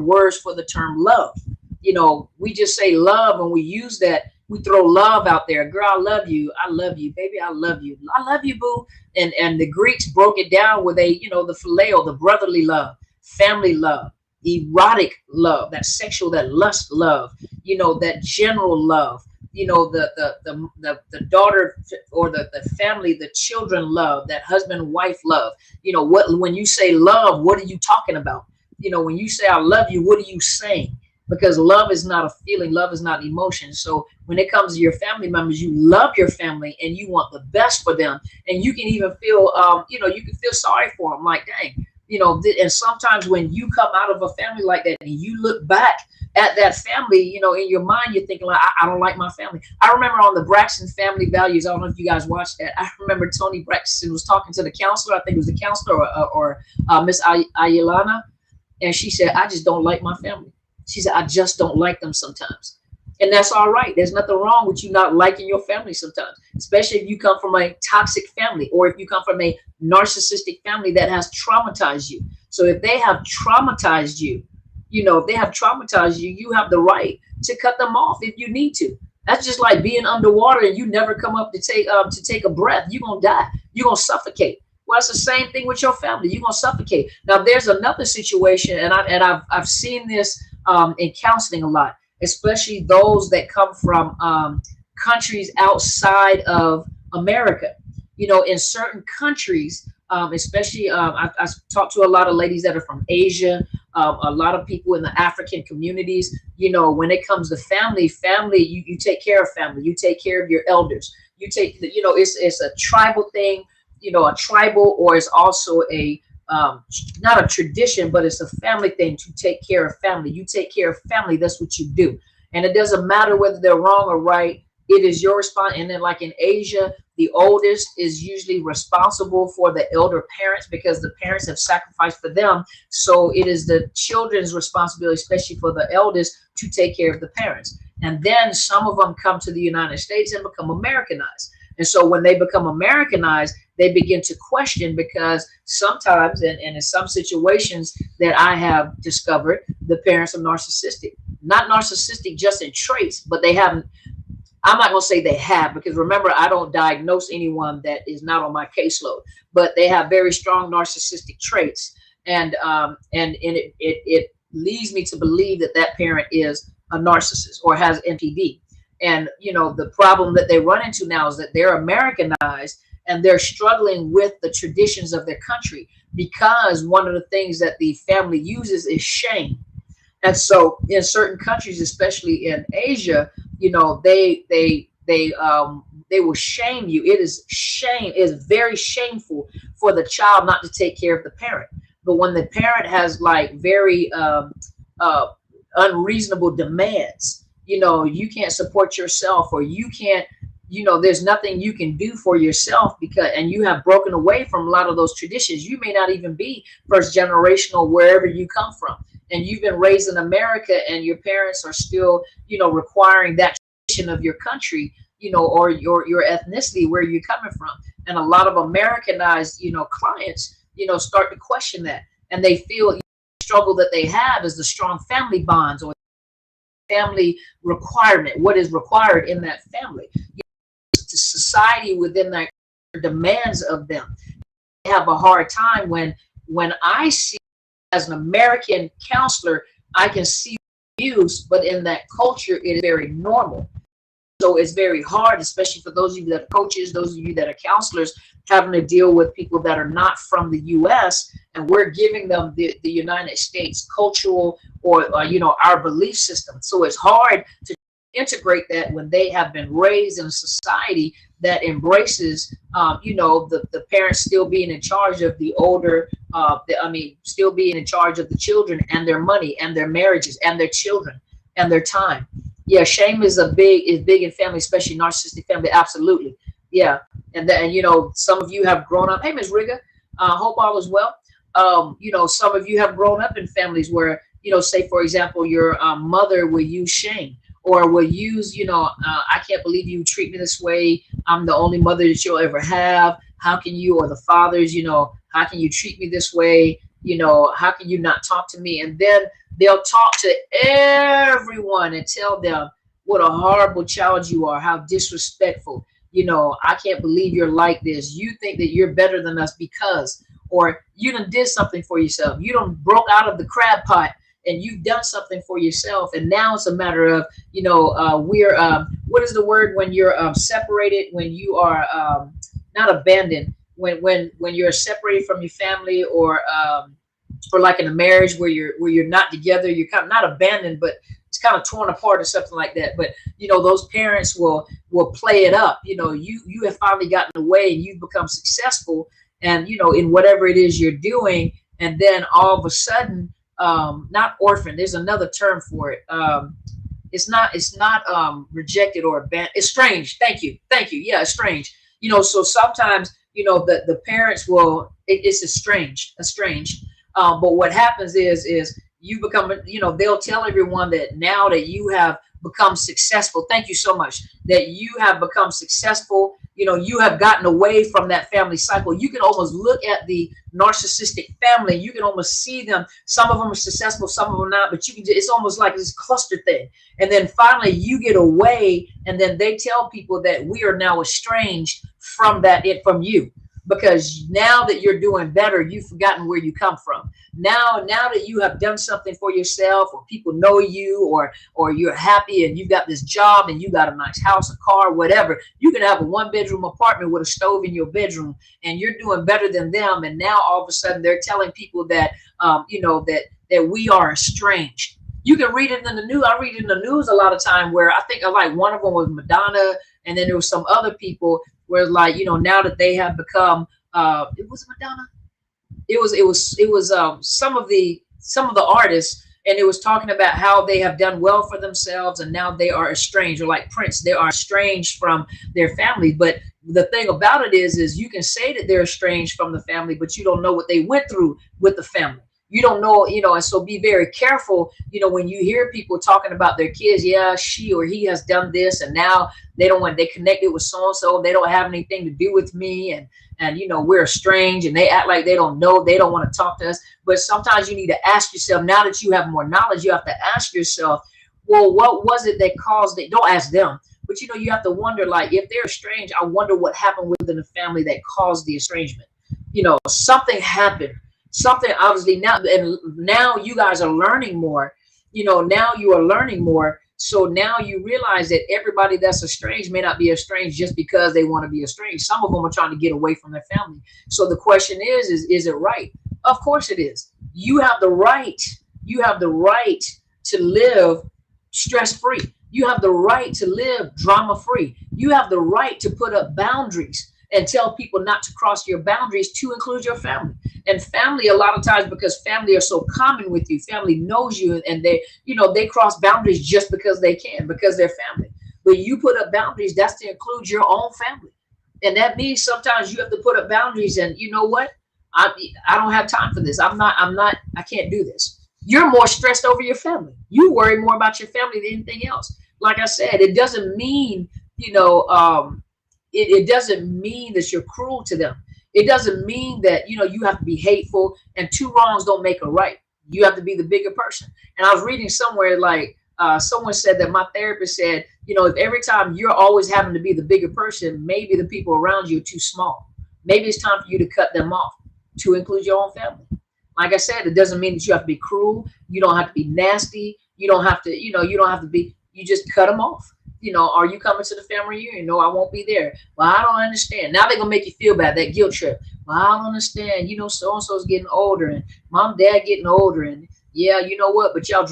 words for the term love. You know, we just say love and we use that. We throw love out there. Girl, I love you. I love you. Baby, I love you. I love you, boo. And the Greeks broke it down with you know, the phileo, the brotherly love, family love, erotic love, that sexual, that lust love, you know, that general love, you know, the daughter or the family, the children love, that husband wife love. You know, when you say love, what are you talking about? You know, when you say I love you, what are you saying? Because love is not a feeling, love is not emotion. So when it comes to your family members, you love your family and you want the best for them. And you can even feel, you know, you can feel sorry for them, like, dang, you know. And sometimes when you come out of a family like that and you look back at that family, you know, in your mind, you're thinking like, I don't like my family. I remember on the Braxton Family Values, I don't know if you guys watched that. I remember Tony Braxton was talking to the counselor. I think it was the counselor or Miss Ayelana. And she said, I just don't like my family. She said, I just don't like them sometimes. And that's all right. There's nothing wrong with you not liking your family sometimes, especially if you come from a toxic family or if you come from a narcissistic family that has traumatized you. So if they have traumatized you, if they have traumatized you, you have the right to cut them off if you need to. That's just like being underwater and you never come up to take a breath. You're gonna die. You're gonna suffocate. Well, it's the same thing with your family. You're gonna suffocate. Now, there's another situation, and I've seen this in counseling a lot, especially those that come from countries outside of America. In certain countries, especially I talked to a lot of ladies that are from Asia, a lot of people in the African communities. When it comes to family, you take care of family. You take care of your elders. You take, it's a tribal thing, a tribal, or it's also a not a tradition, but it's a family thing to take care of family. You take care of family. That's what you do. And it doesn't matter whether they're wrong or right. It is your response. And then, like in Asia, the oldest is usually responsible for the elder parents because the parents have sacrificed for them. So it is the children's responsibility, especially for the eldest, to take care of the parents. And then some of them come to the United States and become Americanized. And so when they become Americanized, they begin to question, because sometimes, and in some situations that I have discovered, the parents are narcissistic. Not narcissistic just in traits, but they haven't. I'm not going to say they have, because remember, I don't diagnose anyone that is not on my caseload, but they have very strong narcissistic traits. And it leads me to believe that that parent is a narcissist or has NPD. And, the problem that they run into now is that they're Americanized and they're struggling with the traditions of their country, because one of the things that the family uses is shame. And so in certain countries, especially in Asia, they will shame you. It is very shameful for the child not to take care of the parent. But when the parent has like very unreasonable demands, you can't support yourself, or you can't, there's nothing you can do for yourself, and you have broken away from a lot of those traditions. You may not even be first generational wherever you come from, and you've been raised in America, and your parents are still, requiring that tradition of your country, or your ethnicity, where you're coming from. And a lot of Americanized, clients, start to question that, and they feel the struggle that they have is the strong family bonds or family requirement. What is required in that family? The society within that demands of them. They have a hard time when I see, as an American counselor, I can see abuse, but in that culture, it is very normal. So it's very hard, especially for those of you that are coaches, those of you that are counselors, having to deal with people that are not from the U.S. and we're giving them the United States cultural or our belief system. So it's hard to integrate that when they have been raised in a society that embraces, the parents still being in charge of the older, still being in charge of the children and their money and their marriages and their children and their time. Yeah, shame is big in family, especially narcissistic family. Absolutely. Yeah. And some of you have grown up. Hey, Ms. Rigga, hope all is well. Some of you have grown up in families where, say, for example, your mother will use shame, or will use, I can't believe you treat me this way. I'm the only mother that you'll ever have. How can you, or the fathers, how can you treat me this way? How can you not talk to me? And then they'll talk to everyone and tell them what a horrible child you are, how disrespectful. I can't believe you're like this. You think that you're better than us because, or you done did something for yourself. You done broke out of the crab pot and you've done something for yourself. And now it's a matter of, what is the word when you're separated, when you are not abandoned, when you're separated from your family, or like in a marriage where you're not together, you're kind of not abandoned, but it's kind of torn apart or something like that. But those parents will play it up. You have finally gotten away and you've become successful, and in whatever it is you're doing, and then all of a sudden, not orphan, there's another term for it. It's not rejected or abandoned. Estranged. Thank you. Yeah, estranged. So sometimes the parents will, it's estranged. But what happens is you become, they'll tell everyone that now that you have become successful, thank you so much, that you have become successful, You know, you have gotten away from that family cycle. You can almost look at the narcissistic family. You can almost see them. Some of them are successful, some of them not, but you can, it's almost like this cluster thing. And then finally you get away, and then they tell people that we are now estranged from from you. Because now that you're doing better, you've forgotten where you come from. Now that you have done something for yourself, or people know you, or you're happy and you've got this job and you got a nice house, a car, whatever, you can have a 1-bedroom apartment with a stove in your bedroom, and you're doing better than them. And now all of a sudden they're telling people that, you know, that we are estranged. You can read it in the news. I read it in the news a lot of time, where I think like one of them was Madonna, and then there was some other people where, like, you know, now that they have become, it was Madonna. It was some of the artists, and it was talking about how they have done well for themselves, and now they are estranged. Or like Prince, they are estranged from their family. But the thing about it is you can say that they're estranged from the family, but you don't know what they went through with the family. You don't know, you know, and so be very careful, you know, when you hear people talking about their kids. Yeah, she or he has done this, and now they connected with so-and-so, they don't have anything to do with me, and you know, we're estranged, and they act like they don't know, they don't want to talk to us. But sometimes you need to ask yourself, now that you have more knowledge, you have to ask yourself, well, what was it that caused it? Don't ask them, but you know, you have to wonder, like, if they're estranged, I wonder what happened within the family that caused the estrangement. You know, something happened. Something obviously now, and now you guys are learning more, you know, now you are learning more. So now you realize that everybody that's estranged may not be estranged just because they want to be estranged. Some of them are trying to get away from their family. So the question is it right? Of course it is. You have the right to live stress-free. You have the right to live drama-free. You have the right to put up boundaries and tell people not to cross your boundaries, to include your family. And family, a lot of times, because family are so common with you, family knows you, and they, you know, they cross boundaries just because they can, because they're family. But you put up boundaries, that's to include your own family. And that means sometimes you have to put up boundaries, and you know what? I don't have time for this. I can't do this. You're more stressed over your family. You worry more about your family than anything else. Like I said, it doesn't mean, you know, it doesn't mean that you're cruel to them. It doesn't mean that, you know, you have to be hateful, and two wrongs don't make a right. You have to be the bigger person. And I was reading somewhere, like, someone said that my therapist said, you know, if every time you're always having to be the bigger person, maybe the people around you are too small. Maybe it's time for you to cut them off, to include your own family. Like I said, it doesn't mean that you have to be cruel. You don't have to be nasty. You don't have to, you know, you don't have to be, you just cut them off. You know, are you coming to the family reunion? No, I won't be there. Well, I don't understand. Now they're going to make you feel bad, that guilt trip. Well, I don't understand. You know, so-and-so's getting older, and mom, dad getting older. And yeah, you know what? But y'all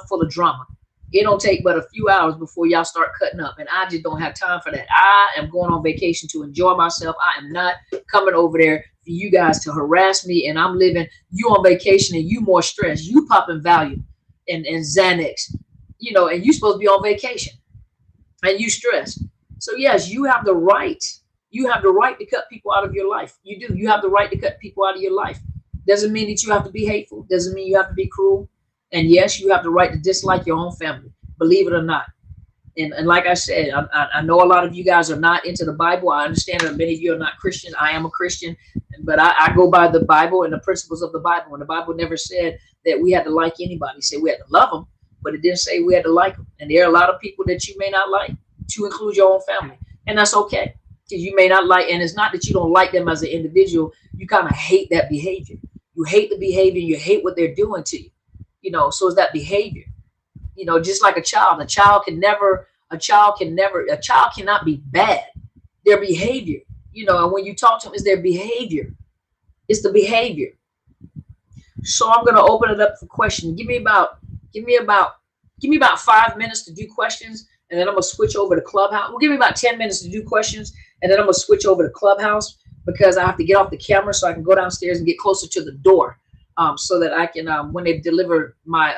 full of drama. It don't take but a few hours before y'all start cutting up. And I just don't have time for that. I am going on vacation to enjoy myself. I am not coming over there for you guys to harass me. And I'm living, you on vacation, and you more stressed. You popping Valium and Xanax, you know, and you supposed to be on vacation. And you stressed. So yes, you have the right. You have the right to cut people out of your life. You do. You have the right to cut people out of your life. Doesn't mean that you have to be hateful. Doesn't mean you have to be cruel. And yes, you have the right to dislike your own family. Believe it or not. And like I said, I know a lot of you guys are not into the Bible. I understand that many of you are not Christian. I am a Christian, but I go by the Bible and the principles of the Bible. And the Bible never said that we had to like anybody. It said we had to love them, but it didn't say we had to like them. And there are a lot of people that you may not like, to include your own family. And that's okay, because you may not like, and it's not that you don't like them as an individual. You kind of hate that behavior. You hate the behavior. You hate what they're doing to you. You know, so it's that behavior. You know, just like a child cannot be bad. Their behavior, you know, and when you talk to them, it's their behavior. It's the behavior. So I'm going to open it up for questions. Give me about 5 minutes to do questions, and then I'm going to switch over to Clubhouse. Well, give me about 10 minutes to do questions, and then I'm going to switch over to Clubhouse, because I have to get off the camera so I can go downstairs and get closer to the door, so that I can, when they deliver my,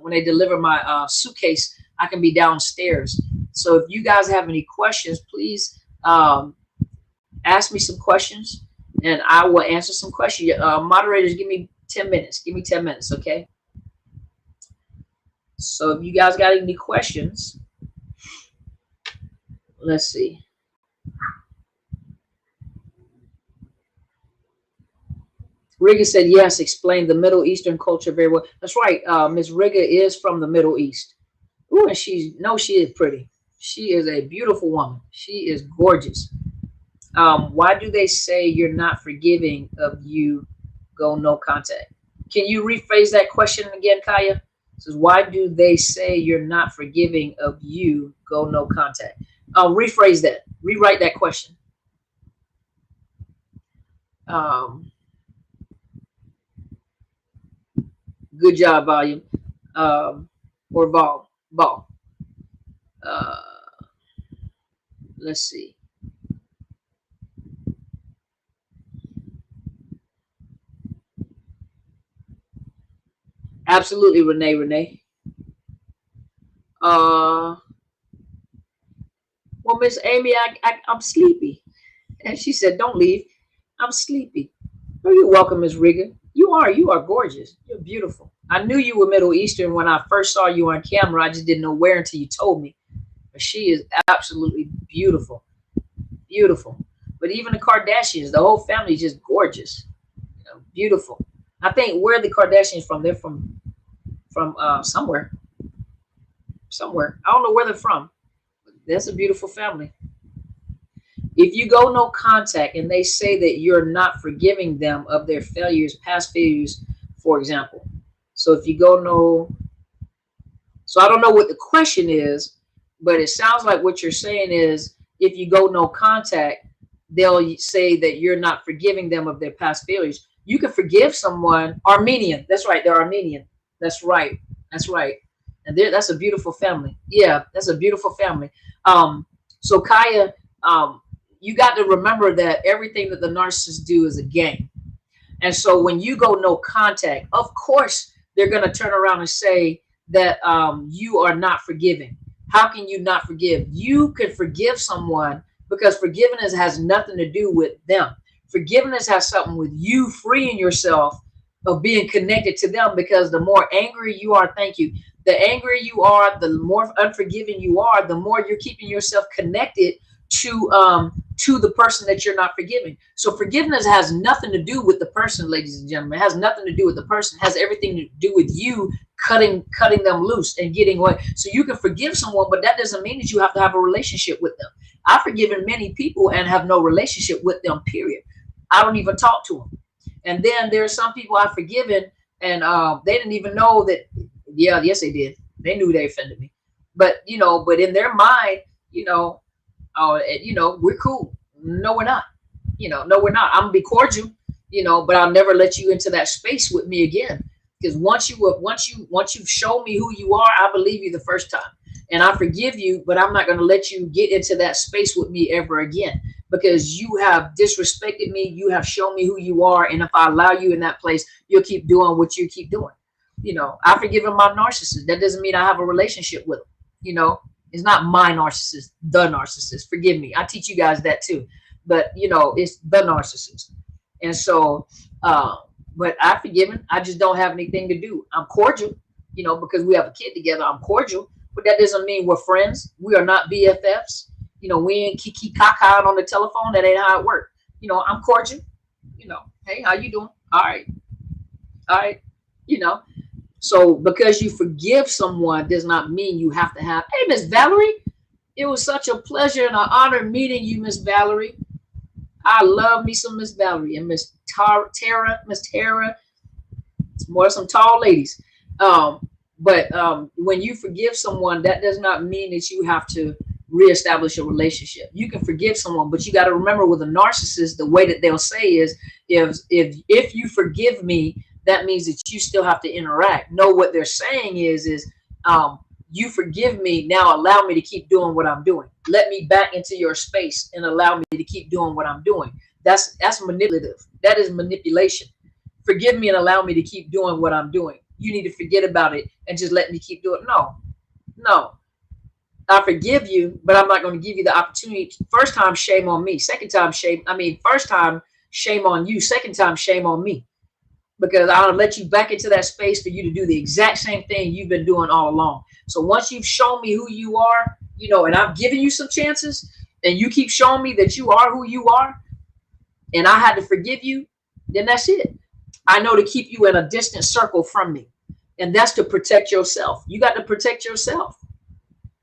when they deliver my suitcase, I can be downstairs. So if you guys have any questions, please ask me some questions, and I will answer some questions. Moderators, give me 10 minutes. Give me 10 minutes, okay? So if you guys got any questions, let's see. Riga said, yes, explain the Middle Eastern culture very well. That's right. Miss Riga is from the Middle East. Ooh, and she is pretty. She is a beautiful woman. She is gorgeous. Why do they say you're not forgiving of you go no contact? Can you rephrase that question again, Kaya? It says, why do they say you're not forgiving of you go no contact? Rephrase that. Rewrite that question. Good job, volume. Or ball. Uh, let's see. Absolutely, Renee. Well, Miss Amy, I'm sleepy. And she said, don't leave. I'm sleepy. Oh, you're welcome, Miss Riga. You are gorgeous. You're beautiful. I knew you were Middle Eastern when I first saw you on camera. I just didn't know where until you told me. But she is absolutely beautiful. Beautiful. But even the Kardashians, the whole family is just gorgeous. You know, beautiful. I think where are the Kardashians from? They're from somewhere. Somewhere. I don't know where they're from. That's a beautiful family. If you go no contact and they say that you're not forgiving them of their failures, past failures, for example. So if you go no, so I don't know what the question is, but it sounds like what you're saying is if you go no contact, they'll say that you're not forgiving them of their past failures. You can forgive someone. Armenian. That's right. They're Armenian. That's right. That's right. And that's a beautiful family. Yeah, that's a beautiful family. So Kaya, you got to remember that everything that the narcissists do is a game. And so when you go no contact, of course, they're going to turn around and say that you are not forgiving. How can you not forgive? You can forgive someone because forgiveness has nothing to do with them. Forgiveness has something with you freeing yourself of being connected to them, because the more angry you are, thank you, the angrier you are, the more unforgiving you are, the more you're keeping yourself connected to the person that you're not forgiving. So forgiveness has nothing to do with the person, ladies and gentlemen. It has nothing to do with the person. It has everything to do with you cutting them loose and getting away. So you can forgive someone, but that doesn't mean that you have to have a relationship with them. I've forgiven many people and have no relationship with them, period. I don't even talk to them. And then there's some people I've forgiven and they didn't even know that. Yeah, yes, they did. They knew they offended me. But, but in their mind, we're cool. No, we're not. No, we're not. I'm gonna be cordial, but I'll never let you into that space with me again. Because once you've shown me who you are, I believe you the first time, and I forgive you. But I'm not gonna let you get into that space with me ever again, because you have disrespected me. You have shown me who you are, and if I allow you in that place, you'll keep doing what you keep doing. I've forgiven my narcissist. That doesn't mean I have a relationship with him. It's not my narcissist, the narcissist. Forgive me. I teach you guys that too. But, it's the narcissist. And so, but I've forgiven. I just don't have anything to do. I'm cordial, because we have a kid together. I'm cordial. But that doesn't mean we're friends. We are not BFFs. We ain't kiki kaka on the telephone. That ain't how it works. I'm cordial. Hey, how you doing? All right. All right. So because you forgive someone does not mean you have to have. Hey, Miss Valerie, it was such a pleasure and an honor meeting you, Miss Valerie. I love me some Miss Valerie and Miss Tara. It's more some tall ladies. But when you forgive someone, that does not mean that you have to reestablish a relationship. You can forgive someone, but you got to remember with a narcissist, the way that they'll say is, if you forgive me, that means that you still have to interact. No, what they're saying is you forgive me, now allow me to keep doing what I'm doing. Let me back into your space and allow me to keep doing what I'm doing. That's manipulative. That is manipulation. Forgive me and allow me to keep doing what I'm doing. You need to forget about it and just let me keep doing it. No. I forgive you, but I'm not going to give you the opportunity. First time, shame on me. Second time, first time, shame on you. Second time, shame on me. Because I'll let you back into that space for you to do the exact same thing you've been doing all along. So once you've shown me who you are, and I've given you some chances, and you keep showing me that you are who you are, and I had to forgive you, then that's it. I know to keep you in a distant circle from me. And that's to protect yourself. You got to protect yourself.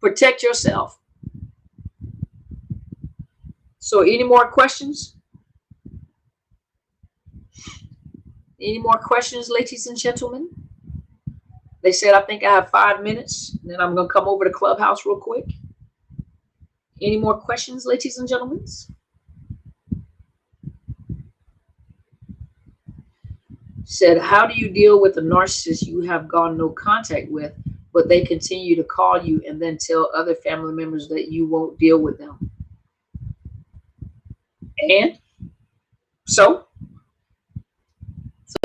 Protect yourself. So any more questions? Any more questions, ladies and gentlemen? They said, I think I have 5 minutes. Then I'm going to come over to Clubhouse real quick. Any more questions, ladies and gentlemen? Said, how do you deal with the narcissist you have gone no contact with, but they continue to call you and then tell other family members that you won't deal with them? And so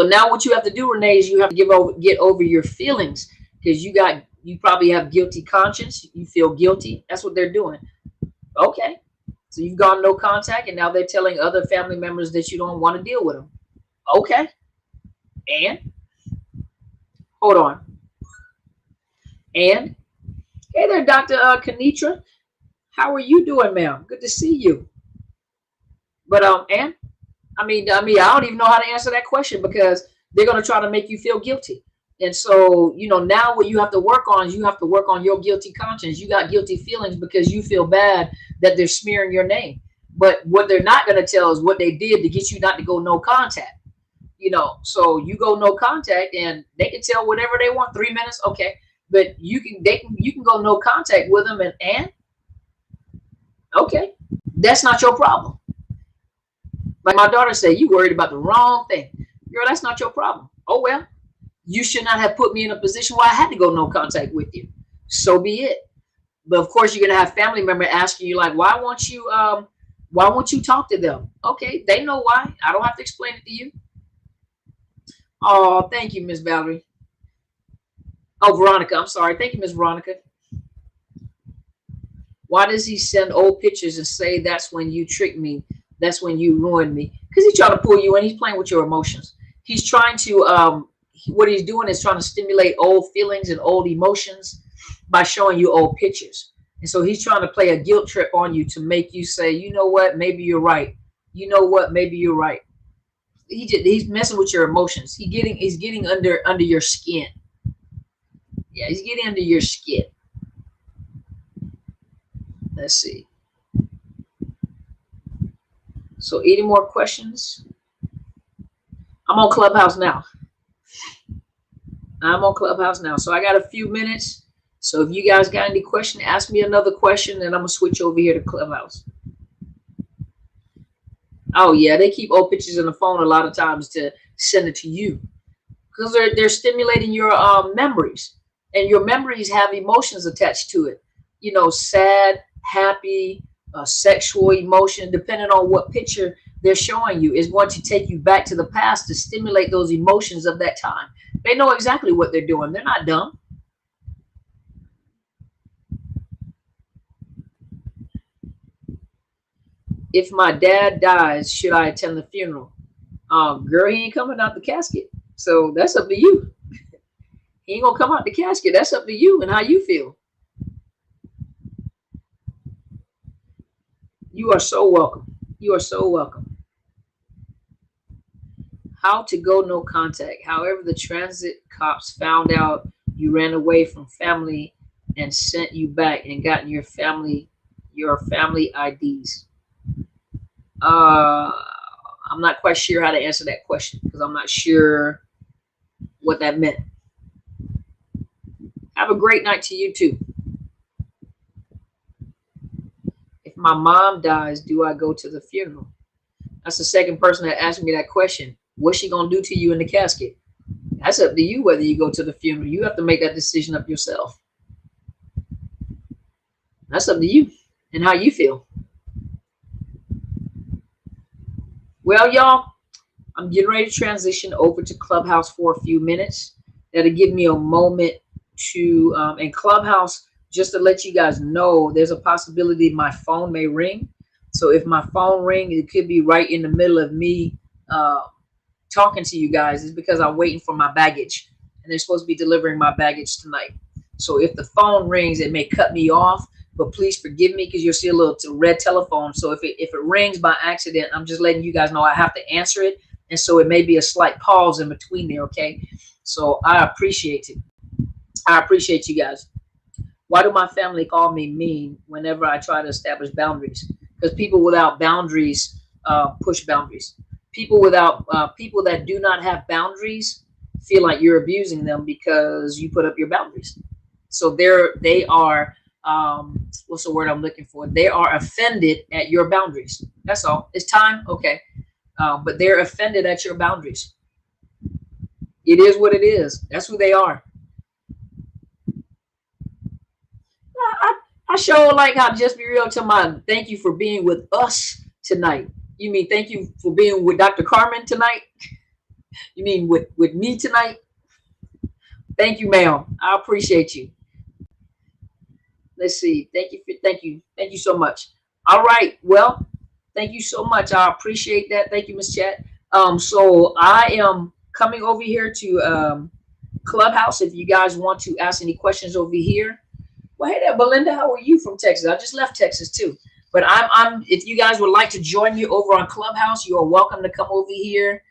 now what you have to do, Renee, is you have to get over your feelings, because you probably have guilty conscience. You feel guilty. That's what they're doing. Okay. So you've gone no contact, and now they're telling other family members that you don't want to deal with them. Okay. And hold on. And hey there, Dr. Kanitra. How are you doing, ma'am? Good to see you. But and I mean, I don't even know how to answer that question, because they're going to try to make you feel guilty. And so, now what you have to work on is you have to work on your guilty conscience. You got guilty feelings because you feel bad that they're smearing your name. But what they're not going to tell is what they did to get you not to go no contact. So you go no contact, and they can tell whatever they want. 3 minutes, okay. But you can go no contact with them, and okay, that's not your problem. Like my daughter said, you worried about the wrong thing. Girl, that's not your problem. Oh, well, you should not have put me in a position where I had to go no contact with you. So be it. But of course, you're going to have family member asking you, like, why won't you talk to them? Okay, they know why. I don't have to explain it to you. Oh, thank you, Miss Valerie. Oh, Veronica, I'm sorry. Thank you, Miss Veronica. Why does he send old pictures and say that's when you tricked me? That's when you ruined me? Because he's trying to pull you in. He's playing with your emotions. He's trying to, what he's doing is trying to stimulate old feelings and old emotions by showing you old pictures. And so he's trying to play a guilt trip on you to make you say, you know what, maybe you're right. You know what, maybe you're right. He's messing with your emotions. He's getting under your skin. Yeah, he's getting under your skin. Let's see. So any more questions? I'm on Clubhouse now. So I got a few minutes. So if you guys got any question, ask me another question, and I'm going to switch over here to Clubhouse. Oh, yeah, they keep old pictures in the phone a lot of times to send it to you, because they're stimulating your memories, and your memories have emotions attached to it. Sad, happy, sexual emotion, depending on what picture they're showing you, is going to take you back to the past to stimulate those emotions of that time. They know exactly what they're doing. They're not dumb. If my dad dies, should I attend the funeral? Girl, he ain't coming out the casket. So that's up to you. He ain't gonna come out the casket. That's up to you and how you feel. You are so welcome. You are so welcome. How to go no contact. However, the transit cops found out you ran away from family and sent you back and gotten your family IDs. I'm not quite sure how to answer that question, because I'm not sure what that meant. Have a great night to you too. If my mom dies, do I go to the funeral? That's the second person that asked me that question. What's she gonna do to you in the casket? That's up to you whether you go to the funeral. You have to make that decision up yourself. That's up to you and how you feel. Well, y'all, I'm getting ready to transition over to Clubhouse for a few minutes. That'll give me a moment to, and Clubhouse, just to let you guys know, there's a possibility my phone may ring. So if my phone rings, it could be right in the middle of me talking to you guys. It's because I'm waiting for my baggage, and they're supposed to be delivering my baggage tonight. So if the phone rings, it may cut me off. But please forgive me, because you'll see a little red telephone. So if it rings by accident, I'm just letting you guys know I have to answer it. And so it may be a slight pause in between there. Okay. So I appreciate it. I appreciate you guys. Why do my family call me mean whenever I try to establish boundaries? Because people without boundaries push boundaries. People that do not have boundaries feel like you're abusing them because you put up your boundaries. So they are what's the word I'm looking for? They are offended at your boundaries. That's all. It's time, okay, but they're offended at your boundaries. It is what it is. That's who they are. I sure like how Just Be Real to my thank you for being with us tonight. You mean thank you for being with Dr. Carmen tonight? You mean with me tonight? Thank you, ma'am. I appreciate you. Let's see. Thank you so much. All right. Well, thank you so much. I appreciate that. Thank you, Miss Chat. So I am coming over here to Clubhouse. If you guys want to ask any questions over here. Well, hey there, Belinda. How are you from Texas? I just left Texas too. But I'm if you guys would like to join me over on Clubhouse, you are welcome to come over here.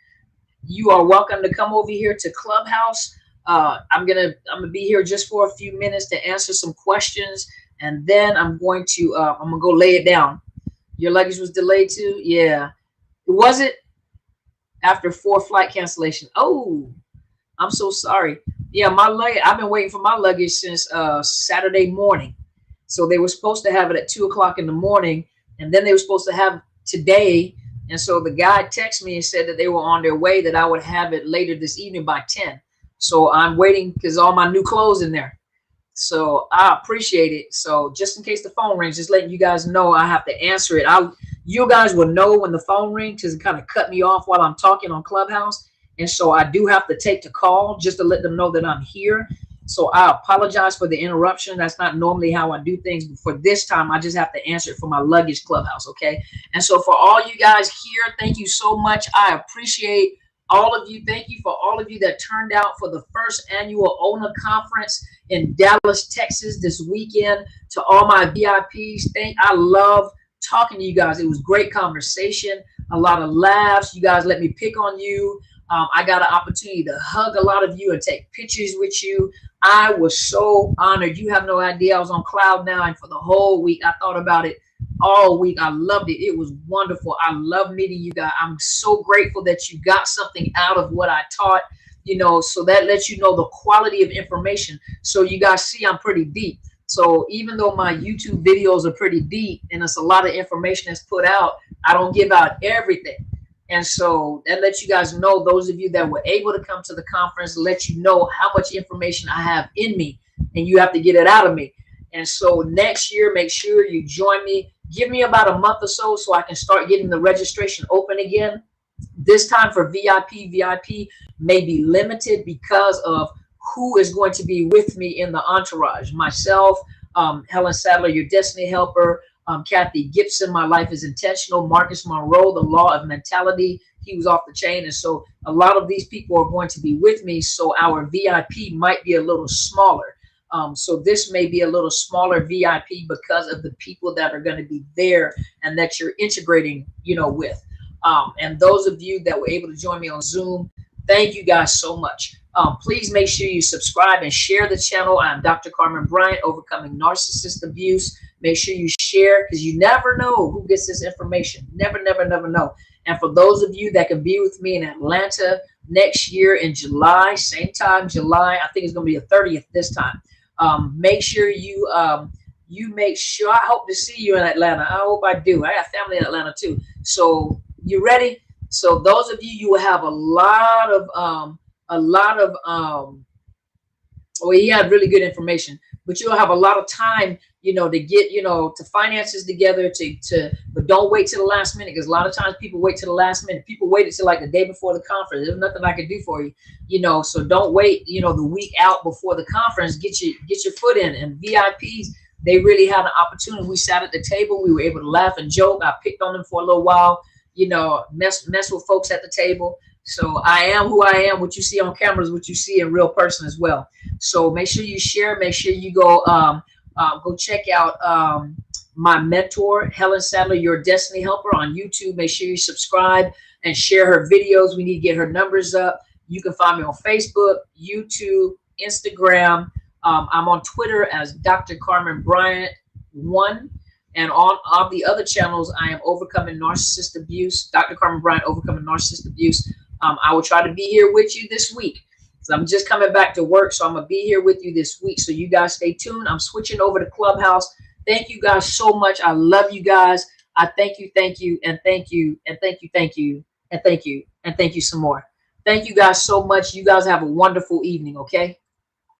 You are welcome to come over here to Clubhouse. I'm gonna be here just for a few minutes to answer some questions, and then I'm gonna go lay it down. Your luggage was delayed too? Yeah. Was it? After 4 flight cancellation. Oh, I'm so sorry. Yeah, my luggage. I've been waiting for my luggage since Saturday morning. So they were supposed to have it at 2 o'clock in the morning, and then they were supposed to have today. And so the guy texted me and said that they were on their way, that I would have it later this evening by 10. So I'm waiting because all my new clothes in there. So I appreciate it. So just in case the phone rings, just letting you guys know I have to answer it. You guys will know when the phone rings because it kind of cut me off while I'm talking on Clubhouse. And so I do have to take the call just to let them know that I'm here. So I apologize for the interruption. That's not normally how I do things. But for this time, I just have to answer it for my luggage Clubhouse. Okay. And so for all you guys here, thank you so much. I appreciate all of you. Thank you for all of you that turned out for the first annual ONA conference in Dallas, Texas this weekend. To all my VIPs, I love talking to you guys. It was great conversation, a lot of laughs. You guys let me pick on you. I got an opportunity to hug a lot of you and take pictures with you. I was so honored. You have no idea. I was on cloud nine for the whole week. I thought about it all week. I loved it. It was wonderful. I love meeting you guys. I'm so grateful that you got something out of what I taught, so that lets you know the quality of information. So you guys see I'm pretty deep. So even though my YouTube videos are pretty deep and it's a lot of information that's put out, I don't give out everything. And so that lets you guys know, those of you that were able to come to the conference, let you know how much information I have in me, and you have to get it out of me. And so next year, make sure you join me. Give me about a month or so I can start getting the registration open again. This time for VIP may be limited because of who is going to be with me in the entourage. Myself, Helen Sadler, your Destiny Helper, Kathy Gibson, My Life is Intentional, Marcus Monroe, The Law of Mentality, he was off the chain. And so a lot of these people are going to be with me. So our VIP might be a little smaller. So this may be a little smaller VIP because of the people that are going to be there and that you're integrating, with. And those of you that were able to join me on Zoom, thank you guys so much. Please make sure you subscribe and share the channel. I'm Dr. Carmen Bryant, Overcoming Narcissist Abuse. Make sure you share, because you never know who gets this information. Never know. And for those of you that can be with me in Atlanta next year in July, same time, July, I think it's going to be the 30th this time. Make sure you make sure. I hope to see you in Atlanta. I hope I do. I have family in Atlanta too. So you ready? So those of you, you will have a lot of well, he had really good information, but you'll have a lot of time, to get, to finances together, but don't wait till the last minute, because a lot of times people wait till the last minute. People waited till like the day before the conference. There's nothing I can do for you, so don't wait, the week out before the conference. Get your foot in. And VIPs, they really had an opportunity. We sat at the table. We were able to laugh and joke. I picked on them for a little while, mess with folks at the table. So I am who I am. What you see on camera is what you see in real person as well. So make sure you share. Make sure you go check out my mentor, Helen Sadler, Your Destiny Helper, on YouTube. Make sure you subscribe. and share her videos. We need to get her numbers up. You can find me on Facebook, YouTube, Instagram. I'm on Twitter as Dr. Carmen Bryant 1. And on all the other channels, I am Overcoming Narcissist Abuse. Dr. Carmen Bryant, Overcoming Narcissist Abuse. I will try to be here with you this week. So I'm just coming back to work, so I'm going to be here with you this week. So you guys stay tuned. I'm switching over to Clubhouse. Thank you guys so much. I love you guys. I thank you, and thank you, and thank you, and thank you, and thank you some more. Thank you guys so much. You guys have a wonderful evening, okay?